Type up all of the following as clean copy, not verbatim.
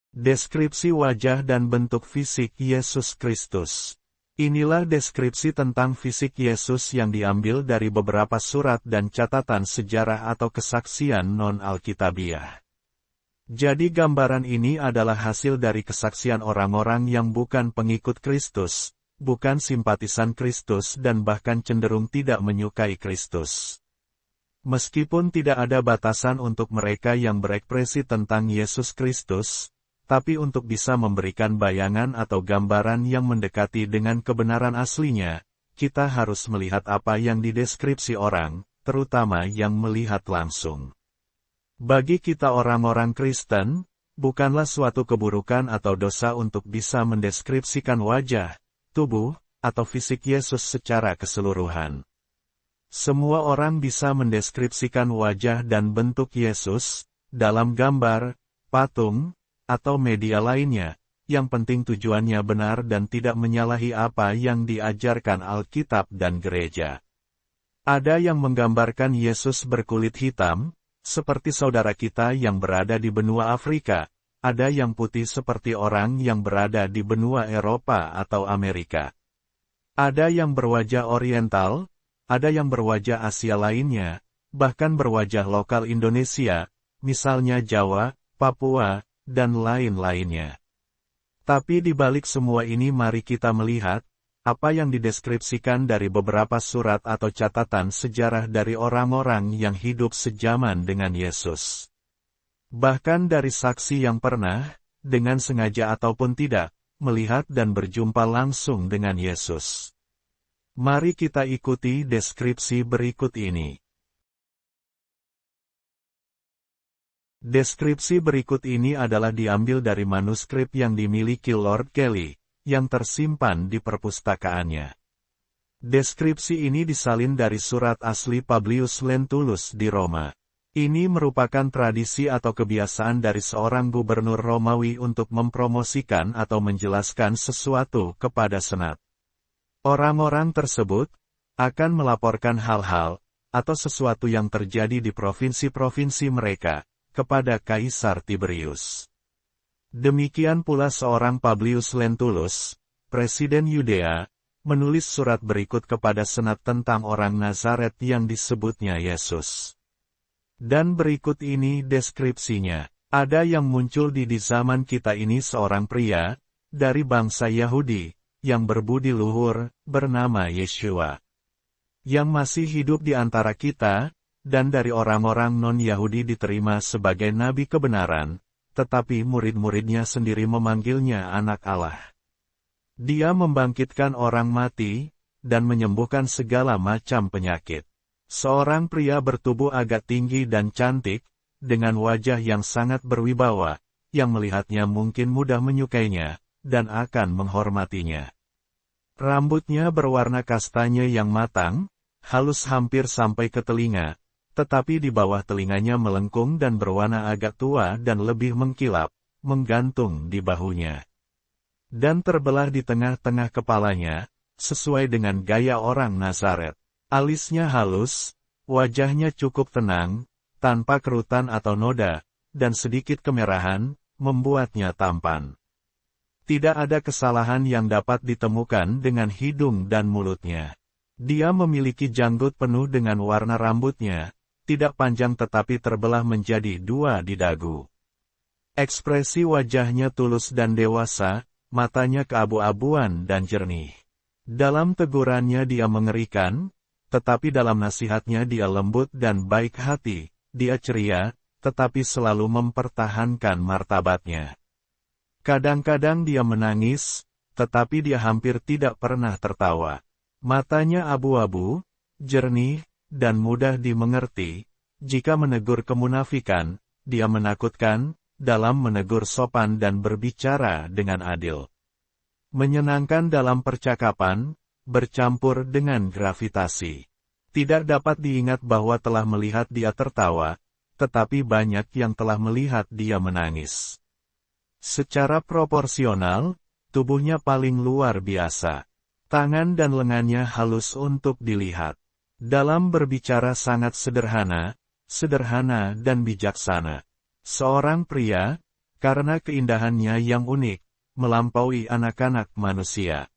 Deskripsi wajah dan bentuk fisik Yesus Kristus. Inilah deskripsi tentang fisik Yesus yang diambil dari beberapa surat dan catatan sejarah atau kesaksian non-Alkitabiah. Jadi gambaran ini adalah hasil dari kesaksian orang-orang yang bukan pengikut Kristus, bukan simpatisan Kristus dan bahkan cenderung tidak menyukai Kristus. Meskipun tidak ada batasan untuk mereka yang berekspresi tentang Yesus Kristus, tapi untuk bisa memberikan bayangan atau gambaran yang mendekati dengan kebenaran aslinya, kita harus melihat apa yang dideskripsi orang, terutama yang melihat langsung. Bagi kita orang-orang Kristen, bukanlah suatu keburukan atau dosa untuk bisa mendeskripsikan wajah, tubuh, atau fisik Yesus secara keseluruhan. Semua orang bisa mendeskripsikan wajah dan bentuk Yesus, dalam gambar, patung, atau media lainnya, yang penting tujuannya benar dan tidak menyalahi apa yang diajarkan Alkitab dan gereja. Ada yang menggambarkan Yesus berkulit hitam, seperti saudara kita yang berada di benua Afrika, ada yang putih seperti orang yang berada di benua Eropa atau Amerika. Ada yang berwajah oriental, ada yang berwajah Asia lainnya, bahkan berwajah lokal Indonesia, misalnya Jawa, Papua, dan lain-lainnya. Tapi di balik semua ini mari kita melihat, apa yang dideskripsikan dari beberapa surat atau catatan sejarah dari orang-orang yang hidup sejaman dengan Yesus. Bahkan dari saksi yang pernah, dengan sengaja ataupun tidak, melihat dan berjumpa langsung dengan Yesus. Mari kita ikuti deskripsi berikut ini. Deskripsi berikut ini adalah diambil dari manuskrip yang dimiliki Lord Kelly, yang tersimpan di perpustakaannya. Deskripsi ini disalin dari surat asli Publius Lentulus di Roma. Ini merupakan tradisi atau kebiasaan dari seorang gubernur Romawi untuk mempromosikan atau menjelaskan sesuatu kepada senat. Orang-orang tersebut akan melaporkan hal-hal atau sesuatu yang terjadi di provinsi-provinsi mereka kepada Kaisar Tiberius. Demikian pula seorang Publius Lentulus, Presiden Yudea, menulis surat berikut kepada senat tentang orang Nazaret yang disebutnya Yesus. Dan berikut ini deskripsinya. Ada yang muncul di zaman kita ini seorang pria, dari bangsa Yahudi, yang berbudi luhur, bernama Yeshua. Yang masih hidup di antara kita, dan dari orang-orang non-Yahudi diterima sebagai nabi kebenaran, tetapi murid-muridnya sendiri memanggilnya anak Allah. Dia membangkitkan orang mati, dan menyembuhkan segala macam penyakit. Seorang pria bertubuh agak tinggi dan cantik, dengan wajah yang sangat berwibawa, yang melihatnya mungkin mudah menyukainya, dan akan menghormatinya. Rambutnya berwarna kastanye yang matang, halus hampir sampai ke telinga, tetapi di bawah telinganya melengkung dan berwarna agak tua dan lebih mengkilap, menggantung di bahunya. Dan terbelah di tengah-tengah kepalanya, sesuai dengan gaya orang Nazaret. Alisnya halus, wajahnya cukup tenang, tanpa kerutan atau noda, dan sedikit kemerahan, membuatnya tampan. Tidak ada kesalahan yang dapat ditemukan dengan hidung dan mulutnya. Dia memiliki janggut penuh dengan warna rambutnya, tidak panjang tetapi terbelah menjadi dua di dagu. Ekspresi wajahnya tulus dan dewasa, matanya keabu-abuan dan jernih. Dalam tegurannya dia mengerikan, tetapi dalam nasihatnya dia lembut dan baik hati, dia ceria, tetapi selalu mempertahankan martabatnya. Kadang-kadang dia menangis, tetapi dia hampir tidak pernah tertawa. Matanya abu-abu, jernih, dan mudah dimengerti. Jika menegur kemunafikan, dia menakutkan, dalam menegur sopan dan berbicara dengan adil. Menyenangkan dalam percakapan, bercampur dengan gravitasi. Tidak dapat diingat bahwa telah melihat dia tertawa, tetapi banyak yang telah melihat dia menangis. Secara proporsional, tubuhnya paling luar biasa. Tangan dan lengannya halus untuk dilihat. Dalam berbicara sangat sederhana dan bijaksana. Seorang pria, karena keindahannya yang unik, melampaui anak-anak manusia.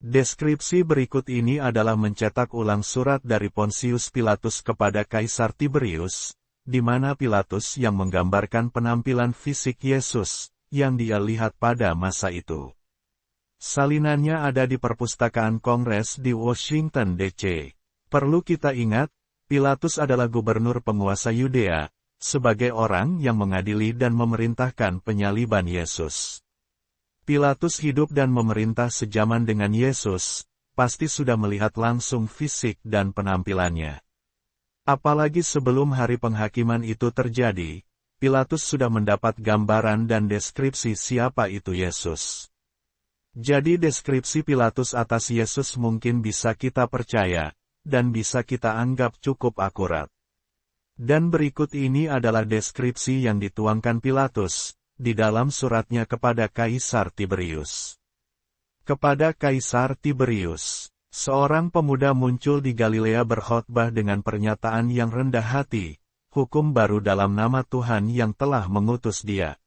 Deskripsi berikut ini adalah mencetak ulang surat dari Pontius Pilatus kepada Kaisar Tiberius, di mana Pilatus yang menggambarkan penampilan fisik Yesus, yang dia lihat pada masa itu. Salinannya ada di Perpustakaan Kongres di Washington, D.C. Perlu kita ingat, Pilatus adalah gubernur penguasa Yudea, sebagai orang yang mengadili dan memerintahkan penyaliban Yesus. Pilatus hidup dan memerintah sejaman dengan Yesus, pasti sudah melihat langsung fisik dan penampilannya. Apalagi sebelum hari penghakiman itu terjadi, Pilatus sudah mendapat gambaran dan deskripsi siapa itu Yesus. Jadi deskripsi Pilatus atas Yesus mungkin bisa kita percaya, dan bisa kita anggap cukup akurat. Dan berikut ini adalah deskripsi yang dituangkan Pilatus, di dalam suratnya kepada Kaisar Tiberius. Kepada Kaisar Tiberius, seorang pemuda muncul di Galilea berkhotbah dengan pernyataan yang rendah hati, hukum baru dalam nama Tuhan yang telah mengutus dia.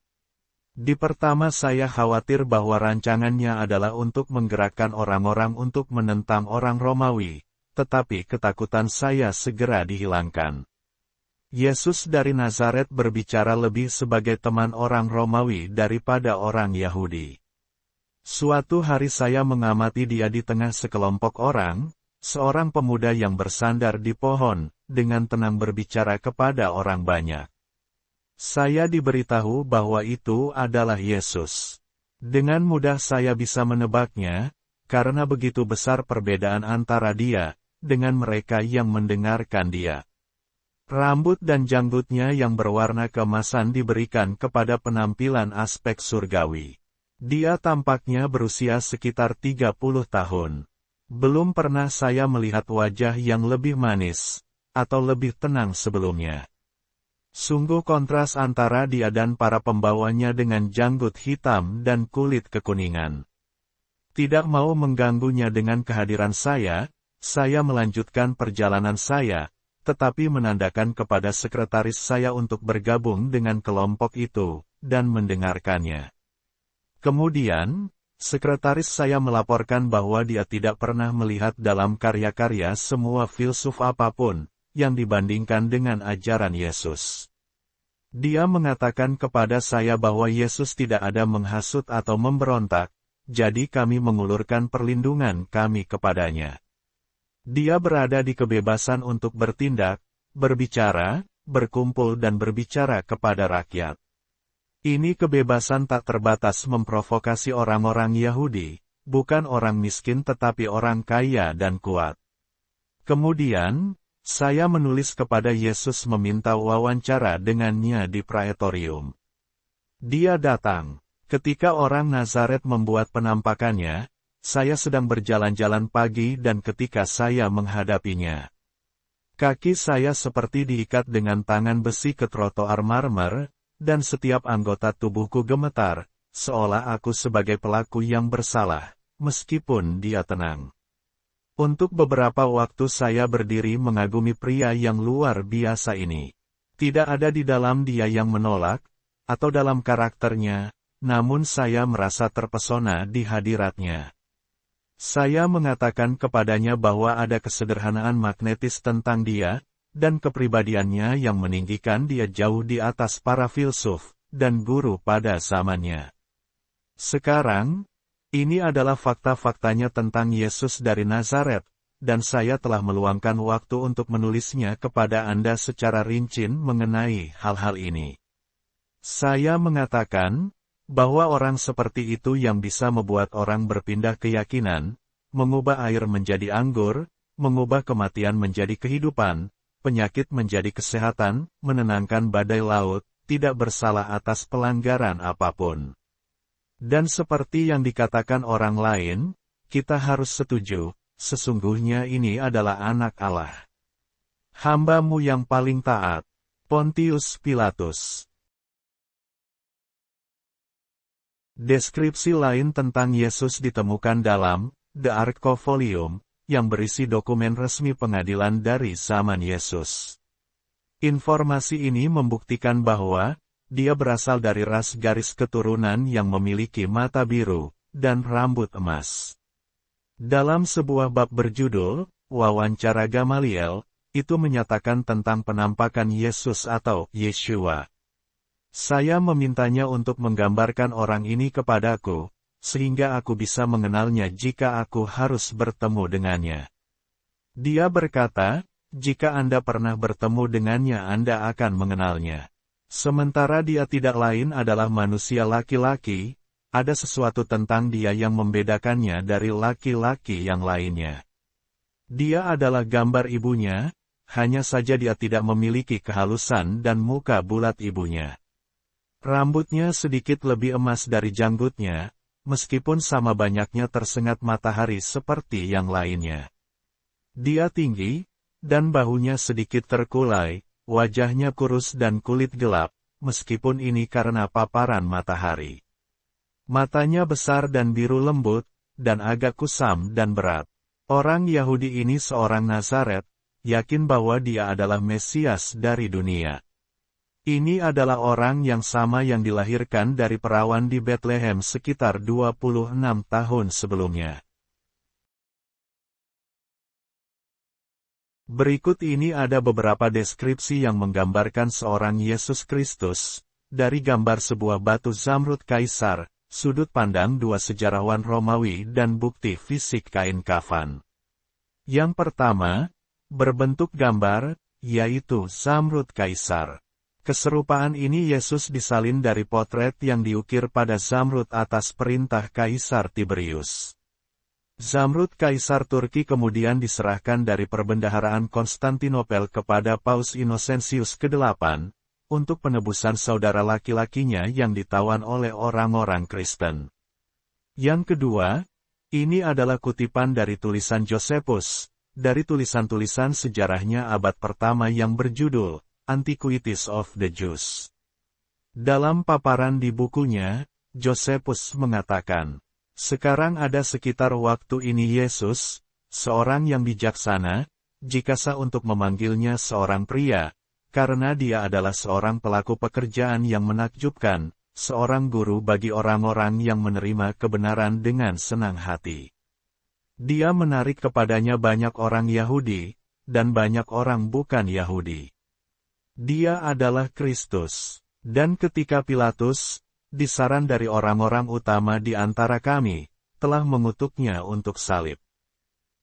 Di pertama saya khawatir bahwa rancangannya adalah untuk menggerakkan orang-orang untuk menentang orang Romawi, tetapi ketakutan saya segera dihilangkan. Yesus dari Nazaret berbicara lebih sebagai teman orang Romawi daripada orang Yahudi. Suatu hari saya mengamati dia di tengah sekelompok orang, seorang pemuda yang bersandar di pohon, dengan tenang berbicara kepada orang banyak. Saya diberitahu bahwa itu adalah Yesus. Dengan mudah saya bisa menebaknya, karena begitu besar perbedaan antara dia, dengan mereka yang mendengarkan dia. Rambut dan janggutnya yang berwarna keemasan diberikan kepada penampilan aspek surgawi. Dia tampaknya berusia sekitar 30 tahun. Belum pernah saya melihat wajah yang lebih manis, atau lebih tenang sebelumnya. Sungguh kontras antara dia dan para pembawanya dengan janggut hitam dan kulit kekuningan. Tidak mau mengganggunya dengan kehadiran saya melanjutkan perjalanan saya, tetapi menandakan kepada sekretaris saya untuk bergabung dengan kelompok itu, dan mendengarkannya. Kemudian, sekretaris saya melaporkan bahwa dia tidak pernah melihat dalam karya-karya semua filsuf apapun, yang dibandingkan dengan ajaran Yesus. Dia mengatakan kepada saya bahwa Yesus tidak ada menghasut atau memberontak, jadi kami mengulurkan perlindungan kami kepadanya. Dia berada di kebebasan untuk bertindak, berbicara, berkumpul dan berbicara kepada rakyat. Ini kebebasan tak terbatas memprovokasi orang-orang Yahudi, bukan orang miskin tetapi orang kaya dan kuat. Kemudian, saya menulis kepada Yesus meminta wawancara dengannya di Praetorium. Dia datang. Ketika orang Nazaret membuat penampakannya, saya sedang berjalan-jalan pagi dan ketika saya menghadapinya. Kaki saya seperti diikat dengan tangan besi ke trotoar marmer, dan setiap anggota tubuhku gemetar, seolah aku sebagai pelaku yang bersalah, meskipun dia tenang. Untuk beberapa waktu saya berdiri mengagumi pria yang luar biasa ini. Tidak ada di dalam dia yang menolak, atau dalam karakternya, namun saya merasa terpesona di hadiratnya. Saya mengatakan kepadanya bahwa ada kesederhanaan magnetis tentang dia, dan kepribadiannya yang meninggikan dia jauh di atas para filsuf, dan guru pada zamannya. Sekarang, ini adalah fakta-faktanya tentang Yesus dari Nazaret, dan saya telah meluangkan waktu untuk menulisnya kepada Anda secara rinci mengenai hal-hal ini. Saya mengatakan, bahwa orang seperti itu yang bisa membuat orang berpindah keyakinan, mengubah air menjadi anggur, mengubah kematian menjadi kehidupan, penyakit menjadi kesehatan, menenangkan badai laut, tidak bersalah atas pelanggaran apapun. Dan seperti yang dikatakan orang lain, kita harus setuju, sesungguhnya ini adalah anak Allah. Hamba-Mu yang paling taat, Pontius Pilatus. Deskripsi lain tentang Yesus ditemukan dalam The Archive Volume, yang berisi dokumen resmi pengadilan dari zaman Yesus. Informasi ini membuktikan bahwa dia berasal dari ras garis keturunan yang memiliki mata biru dan rambut emas. Dalam sebuah bab berjudul Wawancara Gamaliel, itu menyatakan tentang penampakan Yesus atau Yeshua. Saya memintanya untuk menggambarkan orang ini kepadaku, sehingga aku bisa mengenalnya jika aku harus bertemu dengannya. Dia berkata, jika Anda pernah bertemu dengannya Anda akan mengenalnya. Sementara dia tidak lain adalah manusia laki-laki, ada sesuatu tentang dia yang membedakannya dari laki-laki yang lainnya. Dia adalah gambar ibunya, hanya saja dia tidak memiliki kehalusan dan muka bulat ibunya. Rambutnya sedikit lebih emas dari janggutnya, meskipun sama banyaknya tersengat matahari seperti yang lainnya. Dia tinggi, dan bahunya sedikit terkulai, wajahnya kurus dan kulit gelap, meskipun ini karena paparan matahari. Matanya besar dan biru lembut, dan agak kusam dan berat. Orang Yahudi ini seorang Nazaret, yakin bahwa dia adalah Mesias dari dunia. Ini adalah orang yang sama yang dilahirkan dari perawan di Bethlehem sekitar 26 tahun sebelumnya. Berikut ini ada beberapa deskripsi yang menggambarkan seorang Yesus Kristus, dari gambar sebuah batu zamrud kaisar, sudut pandang dua sejarawan Romawi dan bukti fisik kain kafan. Yang pertama, berbentuk gambar, yaitu zamrud kaisar. Keserupaan ini Yesus disalin dari potret yang diukir pada zamrud atas perintah Kaisar Tiberius. Zamrud Kaisar Turki kemudian diserahkan dari perbendaharaan Konstantinopel kepada Paus Innocentius ke-8, untuk penebusan saudara laki-lakinya yang ditawan oleh orang-orang Kristen. Yang kedua, ini adalah kutipan dari tulisan Josephus, dari tulisan-tulisan sejarahnya abad pertama yang berjudul Antiquities of the Jews. Dalam paparan di bukunya, Josephus mengatakan, sekarang ada sekitar waktu ini Yesus, seorang yang bijaksana, jika sah untuk memanggilnya seorang pria, karena dia adalah seorang pelaku pekerjaan yang menakjubkan, seorang guru bagi orang-orang yang menerima kebenaran dengan senang hati. Dia menarik kepadanya banyak orang Yahudi, dan banyak orang bukan Yahudi. Dia adalah Kristus. Dan ketika Pilatus, disaran dari orang-orang utama di antara kami, telah mengutuknya untuk salib.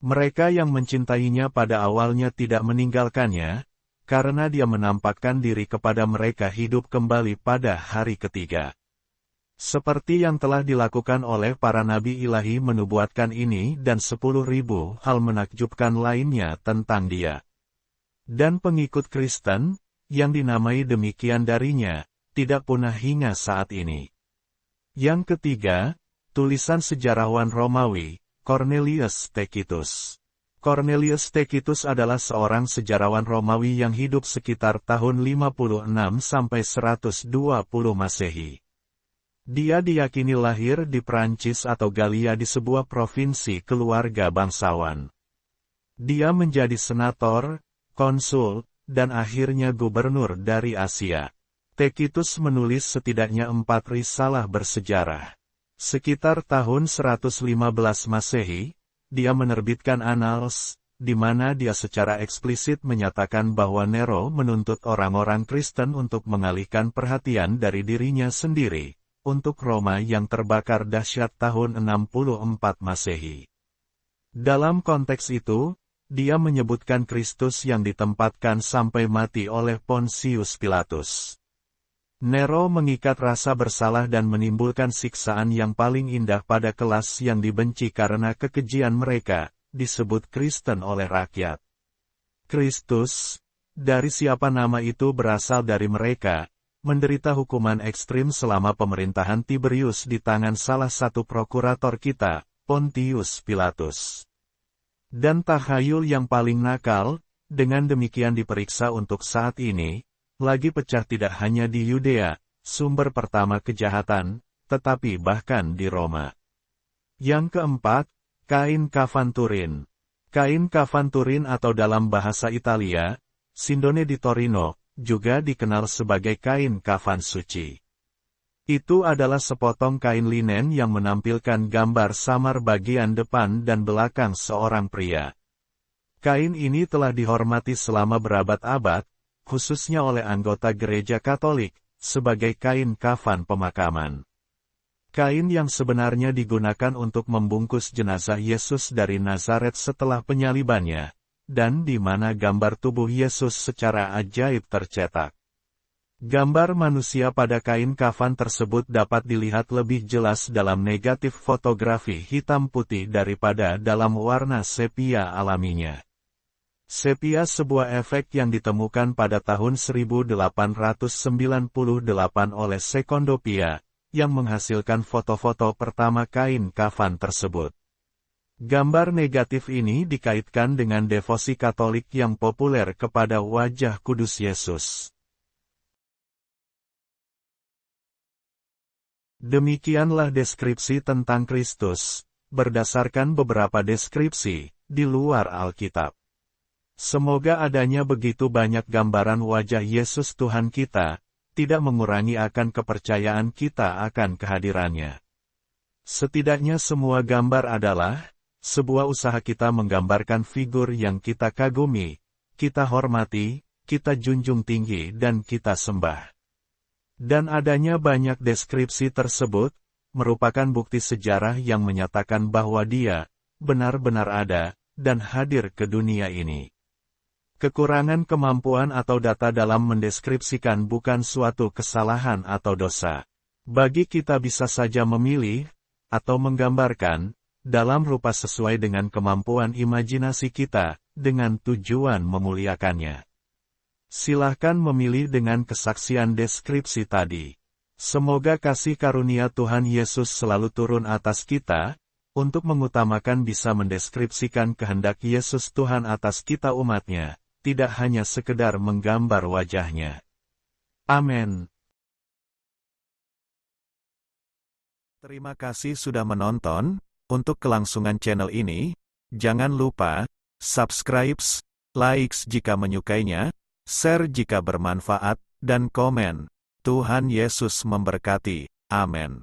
Mereka yang mencintainya pada awalnya tidak meninggalkannya, karena dia menampakkan diri kepada mereka hidup kembali pada hari ketiga. Seperti yang telah dilakukan oleh para nabi ilahi menubuatkan ini dan 10.000 hal menakjubkan lainnya tentang dia. Dan pengikut Kristen, yang dinamai demikian darinya, tidak punah hingga saat ini. Yang ketiga, tulisan sejarawan Romawi, Cornelius Tacitus. Cornelius Tacitus adalah seorang sejarawan Romawi yang hidup sekitar tahun 56 sampai 120 Masehi. Dia diyakini lahir di Prancis atau Galia di sebuah provinsi keluarga bangsawan. Dia menjadi senator, konsul, dan akhirnya gubernur dari Asia. Tacitus menulis setidaknya 4 risalah bersejarah. Sekitar tahun 115 Masehi, dia menerbitkan Annals, di mana dia secara eksplisit menyatakan bahwa Nero menuntut orang-orang Kristen untuk mengalihkan perhatian dari dirinya sendiri, untuk Roma yang terbakar dahsyat tahun 64 Masehi. Dalam konteks itu, dia menyebutkan Kristus yang ditempatkan sampai mati oleh Pontius Pilatus. Nero mengikat rasa bersalah dan menimbulkan siksaan yang paling indah pada kelas yang dibenci karena kekejian mereka, disebut Kristen oleh rakyat. Kristus, dari siapa nama itu berasal dari mereka, menderita hukuman ekstrim selama pemerintahan Tiberius di tangan salah satu prokurator kita, Pontius Pilatus. Dan takhayul yang paling nakal, dengan demikian diperiksa untuk saat ini, lagi pecah tidak hanya di Yudea, sumber pertama kejahatan, tetapi bahkan di Roma. Yang keempat, kain kafan Turin. Kain kafan Turin atau dalam bahasa Italia, Sindone di Torino, juga dikenal sebagai kain kafan suci. Itu adalah sepotong kain linen yang menampilkan gambar samar bagian depan dan belakang seorang pria. Kain ini telah dihormati selama berabad-abad, khususnya oleh anggota gereja Katolik, sebagai kain kafan pemakaman. Kain yang sebenarnya digunakan untuk membungkus jenazah Yesus dari Nazaret setelah penyalibannya, dan di mana gambar tubuh Yesus secara ajaib tercetak. Gambar manusia pada kain kafan tersebut dapat dilihat lebih jelas dalam negatif fotografi hitam putih daripada dalam warna sepia alaminya. Sepia sebuah efek yang ditemukan pada tahun 1898 oleh Secondopia, yang menghasilkan foto-foto pertama kain kafan tersebut. Gambar negatif ini dikaitkan dengan devosi Katolik yang populer kepada wajah kudus Yesus. Demikianlah deskripsi tentang Kristus, berdasarkan beberapa deskripsi di luar Alkitab. Semoga adanya begitu banyak gambaran wajah Yesus Tuhan kita, tidak mengurangi akan kepercayaan kita akan kehadirannya. Setidaknya semua gambar adalah sebuah usaha kita menggambarkan figur yang kita kagumi, kita hormati, kita junjung tinggi dan kita sembah. Dan adanya banyak deskripsi tersebut, merupakan bukti sejarah yang menyatakan bahwa Dia benar-benar ada dan hadir ke dunia ini. Kekurangan kemampuan atau data dalam mendeskripsikan bukan suatu kesalahan atau dosa. Bagi kita bisa saja memilih, atau menggambarkan, dalam rupa sesuai dengan kemampuan imajinasi kita, dengan tujuan memuliakannya. Silahkan memilih dengan kesaksian deskripsi tadi. Semoga kasih karunia Tuhan Yesus selalu turun atas kita, untuk mengutamakan bisa mendeskripsikan kehendak Yesus Tuhan atas kita umatnya, tidak hanya sekedar menggambar wajahnya. Amin. Terima kasih sudah menonton. Untuk kelangsungan channel ini, jangan lupa subscribe, like jika menyukainya, share jika bermanfaat, dan komen. Tuhan Yesus memberkati. Amin.